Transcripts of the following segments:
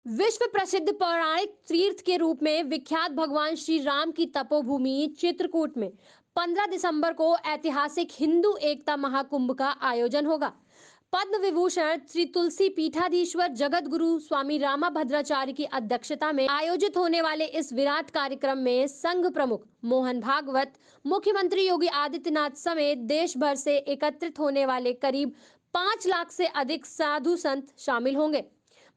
विश्व प्रसिद्ध पौराणिक तीर्थ के रूप में विख्यात भगवान श्री राम की तपोभूमि चित्रकूट में 15 दिसंबर को ऐतिहासिक हिंदू एकता महाकुंभ का आयोजन होगा। पद्म विभूषण श्री तुलसी पीठाधीश्वर जगत गुरु स्वामी रामा भद्राचार्य की अध्यक्षता में आयोजित होने वाले इस विराट कार्यक्रम में संघ प्रमुख मोहन भागवत, मुख्यमंत्री योगी आदित्यनाथ समेत देश भर से एकत्रित होने वाले करीब 5 लाख से अधिक साधु संत शामिल होंगे।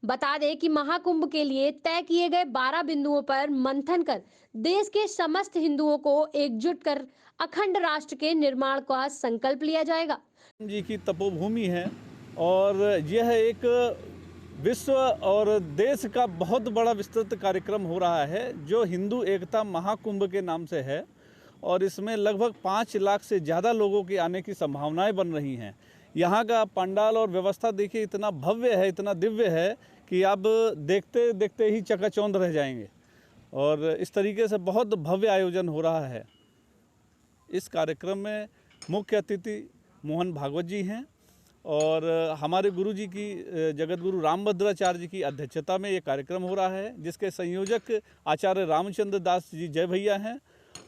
बता दें कि महाकुंभ के लिए तय किए गए 12 बिंदुओं पर मंथन कर देश के समस्त हिंदुओं को एकजुट कर अखंड राष्ट्र के निर्माण का संकल्प लिया जाएगा। जी की तपोभूमि है और यह एक विश्व और देश का बहुत बड़ा विस्तृत कार्यक्रम हो रहा है जो हिंदू एकता महाकुंभ के नाम से है और इसमें लगभग 5 लाख से ज़्यादा लोगों के आने की संभावनाएं बन रही हैं। यहाँ का पंडाल और व्यवस्था देखिए इतना भव्य है, इतना दिव्य है कि आप देखते देखते ही चकाचौंध रह जाएंगे और इस तरीके से बहुत भव्य आयोजन हो रहा है। इस कार्यक्रम में मुख्य अतिथि मोहन भागवत जी हैं और हमारे गुरुजी की जगत गुरु रामभद्राचार्य जी की अध्यक्षता में ये कार्यक्रम हो रहा है, जिसके संयोजक आचार्य रामचंद्र दास जी जय भैया हैं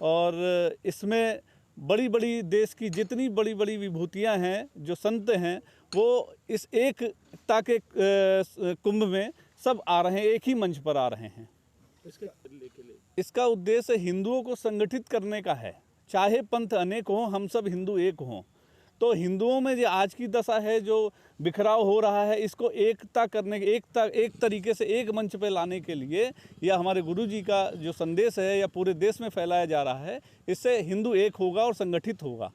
और इसमें बड़ी बड़ी देश की जितनी बड़ी बड़ी विभूतियां हैं, जो संत हैं, वो इस एकता के कुंभ में सब आ रहे हैं, एक ही मंच पर आ रहे हैं। इसका उद्देश्य हिंदुओं को संगठित करने का है। चाहे पंथ अनेक हों, हम सब हिंदू एक हों। तो हिंदुओं में जो आज की दशा है, जो बिखराव हो रहा है, इसको एकता करने एक तरीके से एक मंच पे लाने के लिए यह हमारे गुरुजी का जो संदेश है या पूरे देश में फैलाया जा रहा है, इससे हिंदू एक होगा और संगठित होगा।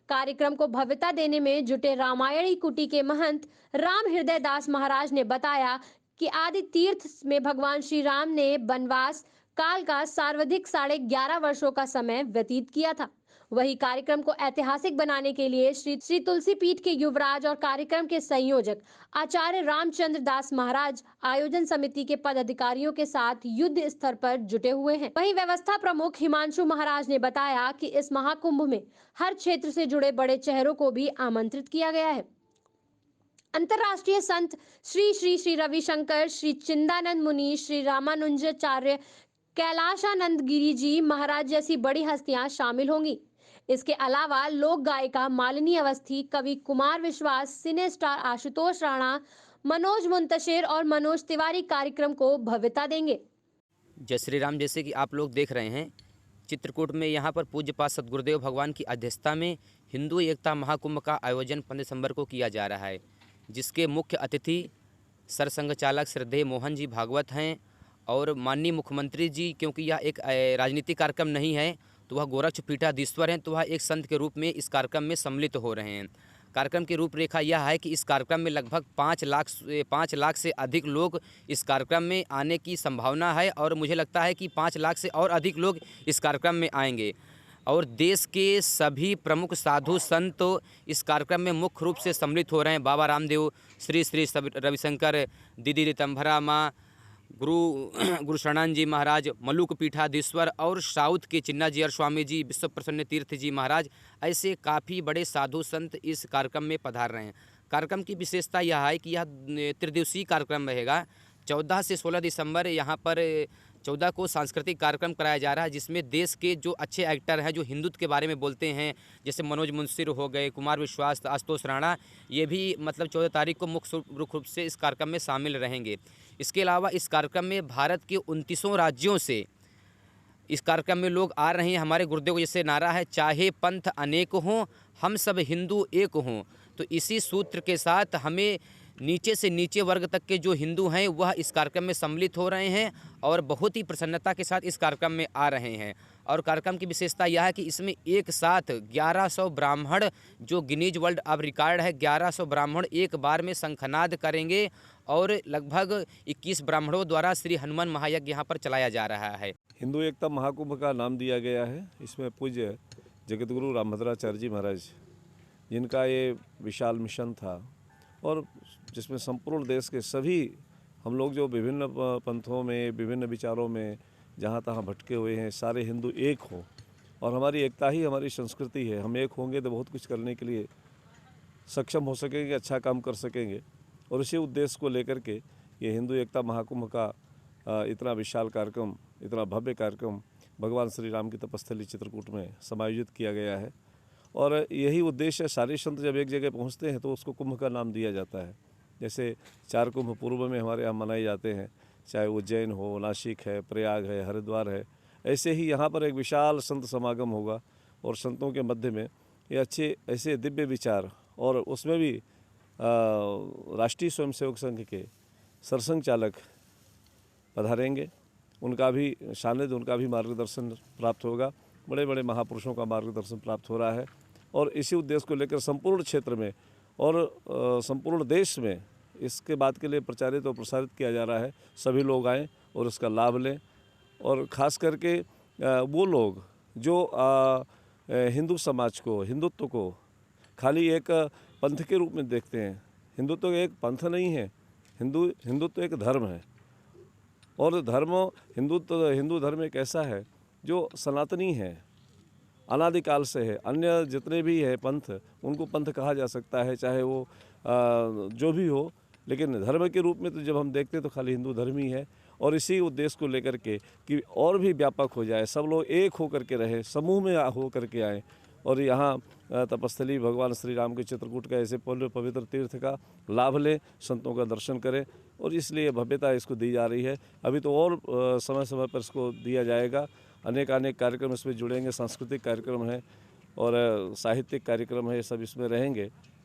कार्यक्रम को भव्यता देने में जुटे रामायणी कुटी के महंत राम हृदय दास महाराज ने बताया कि आदि तीर्थ में भगवान श्री राम ने वनवास काल का सर्वाधिक 11.5 वर्षों का समय व्यतीत किया था। वही कार्यक्रम को ऐतिहासिक बनाने के लिए श्री तुलसी पीठ के युवराज और कार्यक्रम के संयोजक आचार्य रामचंद्र दास महाराज आयोजन समिति के पदाधिकारियों के साथ युद्ध स्तर पर जुटे हुए हैं। वही व्यवस्था प्रमुख हिमांशु महाराज ने बताया कि इस महाकुंभ में हर क्षेत्र से जुड़े बड़े चेहरों को भी आमंत्रित किया गया है। अंतर्राष्ट्रीय संत श्री श्री श्री रविशंकर, श्री चिंदानंद मुनि, श्री रामानुजाचार्य, कैलाशानंद गिरी जी महाराज जैसी बड़ी हस्तियां शामिल होंगी। इसके अलावा लोक गायिका मालिनी अवस्थी, कवि कुमार विश्वास, सिने स्टार आशुतोष राणा, मनोज मुंतशिर और मनोज तिवारी कार्यक्रम को भव्यता देंगे। जय श्री राम। जैसे कि आप लोग देख रहे हैं, चित्रकूट में यहाँ पर पूज्यपाद सद्गुरुदेव भगवान की अध्यक्षता में हिंदू एकता महाकुंभ का आयोजन 15 दिसंबर को किया जा रहा है, जिसके मुख्य अतिथि सरसंघ चालक श्रद्धेय मोहन जी भागवत हैं और माननीय मुख्यमंत्री जी, क्योंकि यह एक राजनीतिक कार्यक्रम नहीं है तो वह गोरक्ष पीठाधीश्वर हैं, तो वह एक संत के रूप में इस कार्यक्रम में सम्मिलित हो रहे हैं। कार्यक्रम की रूपरेखा यह है कि इस कार्यक्रम में लगभग 5 लाख से अधिक लोग इस कार्यक्रम में आने की संभावना है और मुझे लगता है कि 5 लाख से और अधिक लोग इस कार्यक्रम में आएंगे और देश के सभी प्रमुख साधु संत तो इस कार्यक्रम में मुख्य रूप से सम्मिलित हो रहे हैं। बाबा रामदेव, श्री श्री रविशंकर, दीदी रितंभरा माँ, गुरु शरणानंद जी महाराज, मलुक पीठाधीश्वर और साउथ के चिन्ना जी और स्वामी जी, विश्व प्रसन्न तीर्थ जी महाराज, ऐसे काफ़ी बड़े साधु संत इस कार्यक्रम में पधार रहे हैं। कार्यक्रम की विशेषता यह है कि यह त्रिदिवसीय कार्यक्रम रहेगा। 14 से 16 दिसंबर यहाँ पर 14 को सांस्कृतिक कार्यक्रम कराया जा रहा है, जिसमें देश के जो अच्छे एक्टर हैं, जो हिंदुत्व के बारे में बोलते हैं, जैसे मनोज मुंशी हो गए, कुमार विश्वास, आशुतोष राणा, ये भी मतलब 14 तारीख को मुख्य रूप से इस कार्यक्रम में शामिल रहेंगे। इसके अलावा इस कार्यक्रम में भारत के 29 राज्यों से इस कार्यक्रम में लोग आ रहे हैं। हमारे गुरुदेव जैसे नारा है, चाहे पंथ अनेक हों, हम सब हिंदू एक हों। तो इसी सूत्र के साथ हमें नीचे से नीचे वर्ग तक के जो हिंदू हैं वह इस कार्यक्रम में सम्मिलित हो रहे हैं और बहुत ही प्रसन्नता के साथ इस कार्यक्रम में आ रहे हैं। और कार्यक्रम की विशेषता यह है कि इसमें एक साथ 1100 ब्राह्मण, जो गिनीज वर्ल्ड ऑफ रिकॉर्ड है, 1100 ब्राह्मण एक बार में शंखनाद करेंगे और लगभग 21 ब्राह्मणों द्वारा श्री हनुमान महायज्ञ यहाँ पर चलाया जा रहा है। हिंदू एकता महाकुंभ का नाम दिया गया है। इसमें पूज्य जगतगुरु रामभद्राचार्य जी महाराज, जिनका ये विशाल मिशन था और जिसमें संपूर्ण देश के सभी हम लोग जो विभिन्न पंथों में, विभिन्न विचारों में जहाँ तहाँ भटके हुए हैं, सारे हिंदू एक हों और हमारी एकता ही हमारी संस्कृति है। हम एक होंगे तो बहुत कुछ करने के लिए सक्षम हो सकेंगे, अच्छा काम कर सकेंगे और इसी उद्देश्य को लेकर के ये हिंदू एकता महाकुंभ का इतना विशाल कार्यक्रम, इतना भव्य कार्यक्रम भगवान श्री राम की तपस्थली चित्रकूट में समायोजित किया गया है। और यही उद्देश्य है, सारे संत जब एक जगह पहुंचते हैं तो उसको कुंभ का नाम दिया जाता है। जैसे 4 कुंभ पूर्व में हमारे यहाँ मनाए जाते हैं, चाहे उज्जैन हो, नासिक है, प्रयाग है, हरिद्वार है, ऐसे ही यहाँ पर एक विशाल संत समागम होगा और संतों के मध्य में ये अच्छे ऐसे दिव्य विचार, और उसमें भी राष्ट्रीय स्वयंसेवक संघ के सरसंघ चालक पधारेंगे, उनका भी सानिध्य, उनका भी मार्गदर्शन प्राप्त होगा। बड़े बड़े महापुरुषों का मार्गदर्शन प्राप्त हो रहा है और इसी उद्देश्य को लेकर संपूर्ण क्षेत्र में और संपूर्ण देश में इसके बात के लिए प्रचारित और प्रसारित किया जा रहा है। सभी लोग आएँ और उसका लाभ लें, और ख़ास करके वो लोग जो हिंदू समाज को, हिंदुत्व को खाली एक पंथ के रूप में देखते हैं। हिंदुत्व एक पंथ नहीं है, हिंदुत्व एक धर्म है। और धर्म, हिंदू धर्म एक ऐसा है जो सनातनी है, अनादिकाल से है। अन्य जितने भी है पंथ, उनको पंथ कहा जा सकता है, चाहे वो जो भी हो, लेकिन धर्म के रूप में तो जब हम देखते हैं तो खाली हिंदू धर्म ही है। और इसी उद्देश्य को लेकर के कि और भी व्यापक हो जाए, सब लोग एक हो करके रहे, समूह में हो करके आए और यहाँ तपस्थली भगवान श्री राम के चित्रकूट का ऐसे पवित्र तीर्थ का लाभ लें, संतों का दर्शन करें, और इसलिए भव्यता इसको दी जा रही है। अभी तो और समय समय पर इसको दिया जाएगा। अनेक कार्यक्रम इसमें जुड़ेंगे, सांस्कृतिक कार्यक्रम है और साहित्यिक कार्यक्रम है, ये सब इसमें रहेंगे।